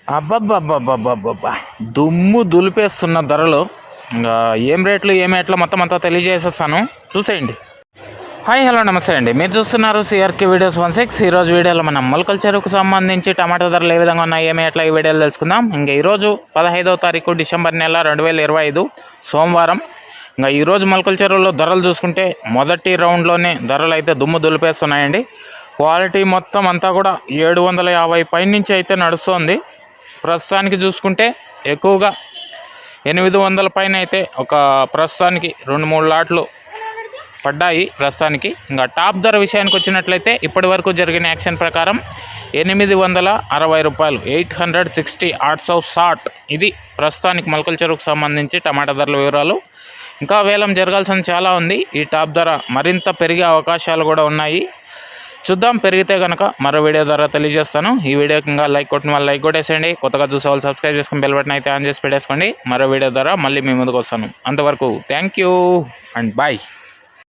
అబ్బబ్బబ్బబ్బబ్బబ్బా! దుమ్ము దులిపేస్తున్న ధరలు. ఇంకా ఏం రేట్లు ఏమేట్లో మొత్తం అంతా తెలియజేసేస్తాను, చూసేయండి. హాయ్ హలో నమస్తే అండి, మీరు చూస్తున్నారు సిఆర్కే వీడియోస్ 16. ఈరోజు వీడియోలో మనం మొలకల చెరువుకు సంబంధించి టమాటా ధరలు ఏ విధంగా ఉన్నాయి ఏమి ఎట్లా ఈ వీడియోలో తెలుసుకుందాం. ఇంకా ఈరోజు 15వ తారీఖు డిసెంబర్ నెల 2025 సోమవారం. ఇంకా ఈరోజు మొలకల చెరువులో ధరలు చూసుకుంటే మొదటి రౌండ్లోనే ధరలు అయితే దుమ్ము దులిపేస్తున్నాయండి. క్వాలిటీ మొత్తం అంతా కూడా 750 పై నుంచి అయితే నడుస్తుంది. ప్రస్తుతానికి చూసుకుంటే ఎక్కువగా 800 పైన అయితే ఒక ప్రస్తుతానికి 2-3 లాట్లు పడ్డాయి ప్రస్తుతానికి. ఇంకా టాప్ ధర విషయానికి వచ్చినట్లయితే ఇప్పటి వరకు జరిగిన యాక్షన్ ప్రకారం 860 రూపాయలు, 860 ఆర్ట్స్ ఆఫ్ షార్ట్. ఇది ప్రస్తుతానికి మొలకల చెరువుకు సంబంధించి టమాటా ధరల వివరాలు. ఇంకా వేలం జరగాల్సిన చాలా ఉంది. ఈ టాప్ ధర మరింత పెరిగే అవకాశాలు కూడా ఉన్నాయి. చూద్దాం, పెరిగితే కనుక మరో వీడియో ద్వారా తెలియజేస్తాను. ఈ వీడియోకి ఇంకా లైక్ కొట్టిన వాళ్ళు లైక్ కొట్టేసేయండి. కొత్తగా చూసే వాళ్ళు సబ్స్క్రైబ్ చేసుకుని బెల్ బటన్ అయితే ఆన్ చేసి పెట్టేసుకోండి. మరో వీడియో ద్వారా మళ్ళీ మీ ముందుకు వస్తాను. అంతవరకు థ్యాంక్ యూ అండ్ బాయ్.